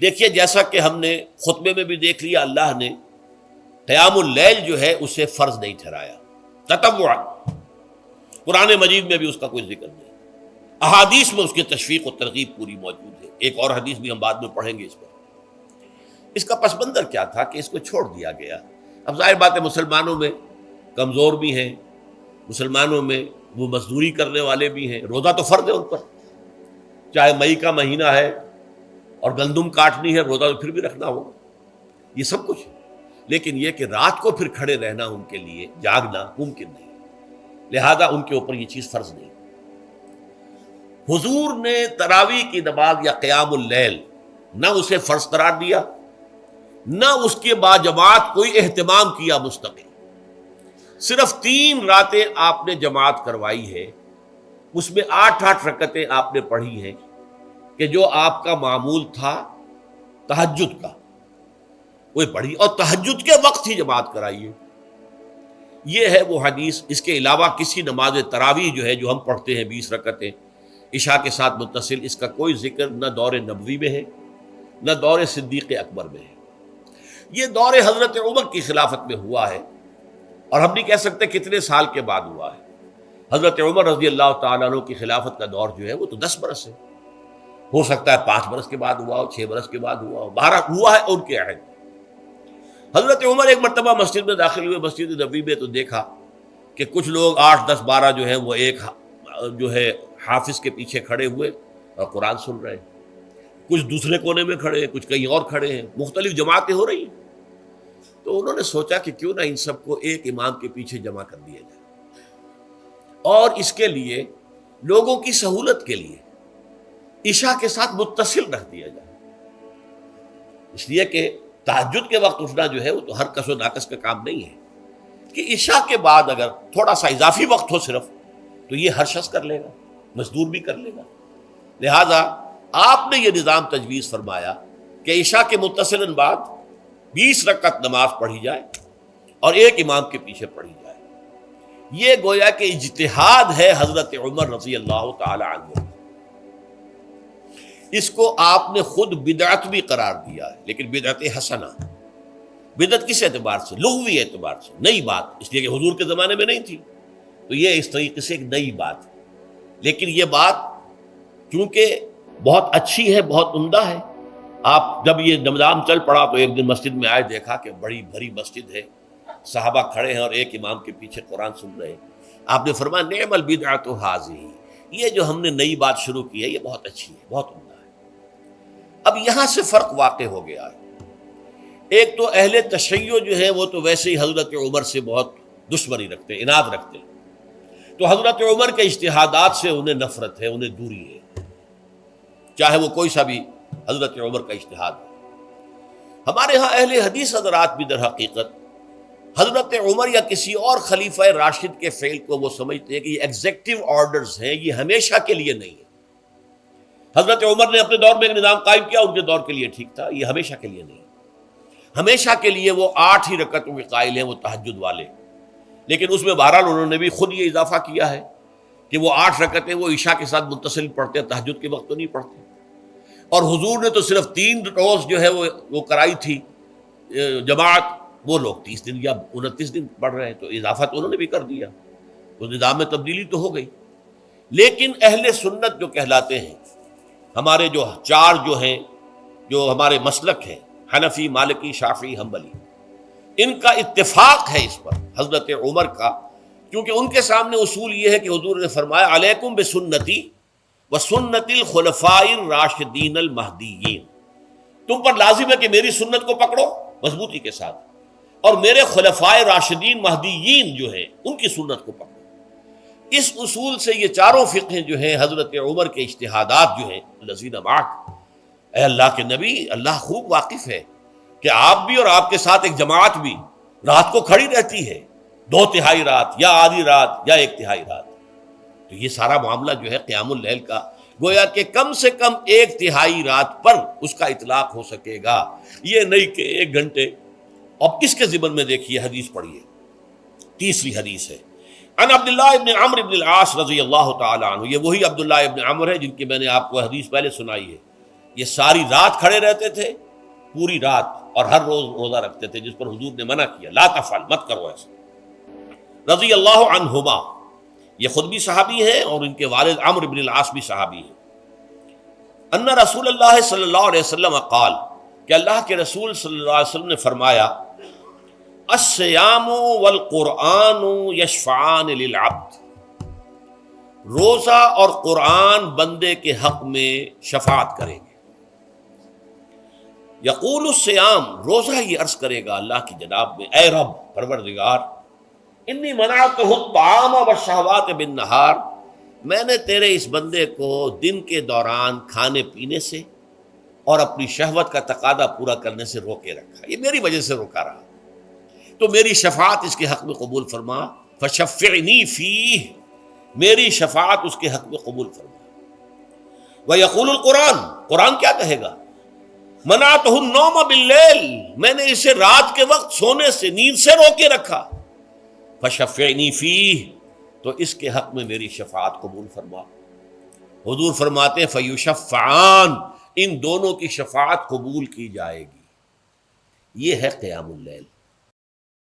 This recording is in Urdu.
دیکھیے جیسا کہ ہم نے خطبے میں بھی دیکھ لیا، اللہ نے قیام اللیل جو ہے اسے فرض نہیں ٹھہرایا تطوعا، قرآن مجید میں بھی اس کا کوئی ذکر نہیں، احادیث میں اس کی تشویق و ترغیب پوری موجود ہے، ایک اور حدیث بھی ہم بعد میں پڑھیں گے اس پر۔ اس کا پس منظر کیا تھا کہ اس کو چھوڑ دیا گیا۔ اب ظاہر بات ہے مسلمانوں میں کمزور بھی ہیں، مسلمانوں میں وہ مزدوری کرنے والے بھی ہیں، روزہ تو فرض ہے ان پر، چاہے مئی کا مہینہ ہے اور گندم کاٹنی ہے، روزہ تو پھر بھی رکھنا ہوگا، یہ سب کچھ، لیکن یہ کہ رات کو پھر کھڑے رہنا ان کے لیے، جاگنا ممکن نہیں، لہذا ان کے اوپر یہ چیز فرض نہیں۔ حضور نے تراویح کی نماز یا قیام اللیل نہ اسے فرض قرار دیا، نہ اس کے بعد جماعت کوئی اہتمام کیا مستقل، صرف 3 راتیں آپ نے جماعت کروائی ہے، اس میں 8 رکعتیں آپ نے پڑھی ہیں کہ جو آپ کا معمول تھا تہجد کا وہ پڑھی، اور تہجد کے وقت ہی جماعت کرائی ہے۔ یہ ہے وہ حدیث، اس کے علاوہ کسی نماز تراویح جو ہے جو ہم پڑھتے ہیں 20 رکعتیں عشاء کے ساتھ متصل، اس کا کوئی ذکر نہ دور نبوی میں ہے نہ دور صدیق اکبر میں ہے۔ یہ دور حضرت عمر کی خلافت میں ہوا ہے، اور ہم نہیں کہہ سکتے کتنے سال کے بعد ہوا ہے۔ حضرت عمر رضی اللہ تعالیٰ عنہ کی خلافت کا دور جو ہے وہ تو 10 برس ہے، ہو سکتا ہے 5 برس کے بعد ہوا ہو، 6 برس کے بعد ہوا ہو، 12 ہوا ہے ان کے عہد۔ حضرت عمر ایک مرتبہ مسجد میں داخل ہوئے، مسجد نبوی میں، تو دیکھا کہ کچھ لوگ 8 10 12 جو ہیں وہ ایک جو ہے حافظ کے پیچھے کھڑے ہوئے اور قرآن سن رہے ہیں، کچھ دوسرے کونے میں کھڑے ہیں، کچھ کہیں اور کھڑے ہیں، مختلف جماعتیں ہو رہی ہیں۔ تو انہوں نے سوچا کہ کیوں نہ ان سب کو ایک امام کے پیچھے جمع کر دیا جائے، اور اس کے لیے لوگوں کی سہولت کے لیے عشاء کے ساتھ متصل رکھ دیا جائے، اس لیے کہ تہجد کے وقت اٹھنا جو ہے وہ تو ہر کس و ناقص کا کام نہیں ہے، کہ عشاء کے بعد اگر تھوڑا سا اضافی وقت ہو صرف، تو یہ ہر شخص کر لے گا، مزدور بھی کر لے گا۔ لہذا آپ نے یہ نظام تجویز فرمایا کہ عشاء کے متصلاً بعد 20 رکعت نماز پڑھی جائے اور ایک امام کے پیچھے پڑھی جائے۔ یہ گویا کہ اجتہاد ہے حضرت عمر رضی اللہ تعالی عنہ، اس کو آپ نے خود بدعت بھی قرار دیا ہے، لیکن بدعت حسنہ۔ بدعت کس اعتبار سے؟ لغوی اعتبار سے، نئی بات، اس لیے کہ حضور کے زمانے میں نہیں تھی، تو یہ اس طریقے سے ایک نئی بات ہے، لیکن یہ بات چونکہ بہت اچھی ہے، بہت عمدہ ہے۔ آپ جب یہ نظام چل پڑا تو ایک دن مسجد میں آئے، دیکھا کہ بڑی بھری مسجد ہے، صحابہ کھڑے ہیں اور ایک امام کے پیچھے قرآن سن رہے ہیں۔ آپ نے فرمایا نعم البدعۃ ھذہ، یہ جو ہم نے نئی بات شروع کی ہے یہ بہت اچھی ہے، بہت عمدہ ہے۔ اب یہاں سے فرق واقع ہو گیا ہے۔ ایک تو اہل تشیع جو ہے وہ تو ویسے ہی حضرت عمر سے بہت دشمنی رکھتے ہیں، عناد رکھتے ہیں، تو حضرت عمر کے اجتہادات سے انہیں نفرت ہے، انہیں دوری ہے، چاہے وہ کوئی سا بھی حضرت عمر کا اجتہاد ہو۔ ہمارے ہاں اہل حدیث حضرات بھی در حقیقت حضرت عمر یا کسی اور خلیفہ راشد کے فعل کو وہ سمجھتے ہیں کہ یہ ایگزیکٹو آرڈرز ہیں، یہ ہمیشہ کے لیے نہیں ہے۔ حضرت عمر نے اپنے دور میں ایک نظام قائم کیا، ان کے دور کے لیے ٹھیک تھا، یہ ہمیشہ کے لیے نہیں۔ ہمیشہ کے لیے وہ 8 ہی رکعتوں کے قائل ہیں، وہ تہجد والے، لیکن اس میں بہرحال انہوں نے بھی خود یہ اضافہ کیا ہے کہ وہ 8 رکعتیں وہ عشاء کے ساتھ متصل پڑھتے ہیں، تہجد کے وقت تو نہیں پڑھتے۔ اور حضور نے تو صرف 3 روز جو ہے وہ کرائی تھی جماعت، وہ لوگ 30 دن یا 29 دن پڑھ رہے ہیں، تو اضافہ تو انہوں نے بھی کر دیا، تو نظام میں تبدیلی تو ہو گئی۔ لیکن اہل سنت جو کہلاتے ہیں، ہمارے جو 4 جو ہیں، جو ہمارے مسلک ہیں، حنفی، مالکی، شافعی، حنبلی، ان کا اتفاق ہے اس پر حضرت عمر کا، کیونکہ ان کے سامنے اصول یہ ہے کہ حضور نے فرمایا علیکم بسنتی وسنت الخلفاء الراشدین المہدیین، تم پر لازم ہے کہ میری سنت کو پکڑو مضبوطی کے ساتھ، اور میرے خلفاء راشدین مہدیین جو ہیں ان کی سنت کو پکڑو۔ اس اصول سے یہ 4 فقہیں جو ہیں حضرت عمر کے اجتہادات جو ہیں، الذین معک، اے اللہ کے نبی، اللہ خوب واقف ہے کہ آپ بھی اور آپ کے ساتھ ایک جماعت بھی رات کو کھڑی رہتی ہے، 2/3 رات یا آدھی رات یا 1/3 رات، تو یہ سارا معاملہ جو ہے قیام اللیل کا، گویا کہ کم سے کم 1/3 رات پر اس کا اطلاق ہو سکے گا، یہ نہیں کہ 1 گھنٹے۔ اب کس کے ضمن میں دیکھیے حدیث پڑھیے، تیسری حدیث ہے عن عبداللہ ابن عمرو ابن العاص رضی اللہ تعالی عنہ، یہ وہی عبداللہ ابن عمرو ہے جن کی میں نے آپ کو حدیث پہلے سنائی ہے یہ ساری رات کھڑے رہتے تھے، پوری رات، اور ہر روز روزہ رکھتے تھے، جس پر حضور نے منع کیا، لا تفعل، مت کرو ایسا۔ رضی اللہ عنہما، یہ خود بھی صحابی ہیں اور ان کے والد عمرو بن العاص بھی صحابی ہیں۔ ان رسول اللہ صلی اللہ علیہ وسلم قال، کہ اللہ کے رسول صلی اللہ علیہ وسلم نے فرمایا، الصیام والقرآن یشفعان للعبد، روزہ اور قرآن بندے کے حق میں شفاعت کریں گے۔ یقول الصیام، روزہ یہ عرض کرے گا اللہ کی جناب میں، اے رب پروردگار، انی منعتہ الطعام والشہوات بالنہار، میں نے تیرے اس بندے کو دن کے دوران کھانے پینے سے اور اپنی شہوت کا تقاضا پورا کرنے سے روکے رکھا، یہ میری وجہ سے روکا رہا، تو میری شفاعت اس کے حق میں قبول فرما، فشفعنی فیہ، میری شفاعت اس کے حق میں قبول فرما۔ ویقول القرآن، قرآن کیا کہے گا، منعتہ النوم باللیل، میں نے اسے رات کے وقت سونے سے، نیند سے روکے رکھا، فشفعنی فیہ، تو اس کے حق میں میری شفاعت قبول فرما۔ حضور فرماتے ہیں فیشفعان، ان دونوں کی شفاعت قبول کی جائے گی۔ یہ ہے قیام اللیل۔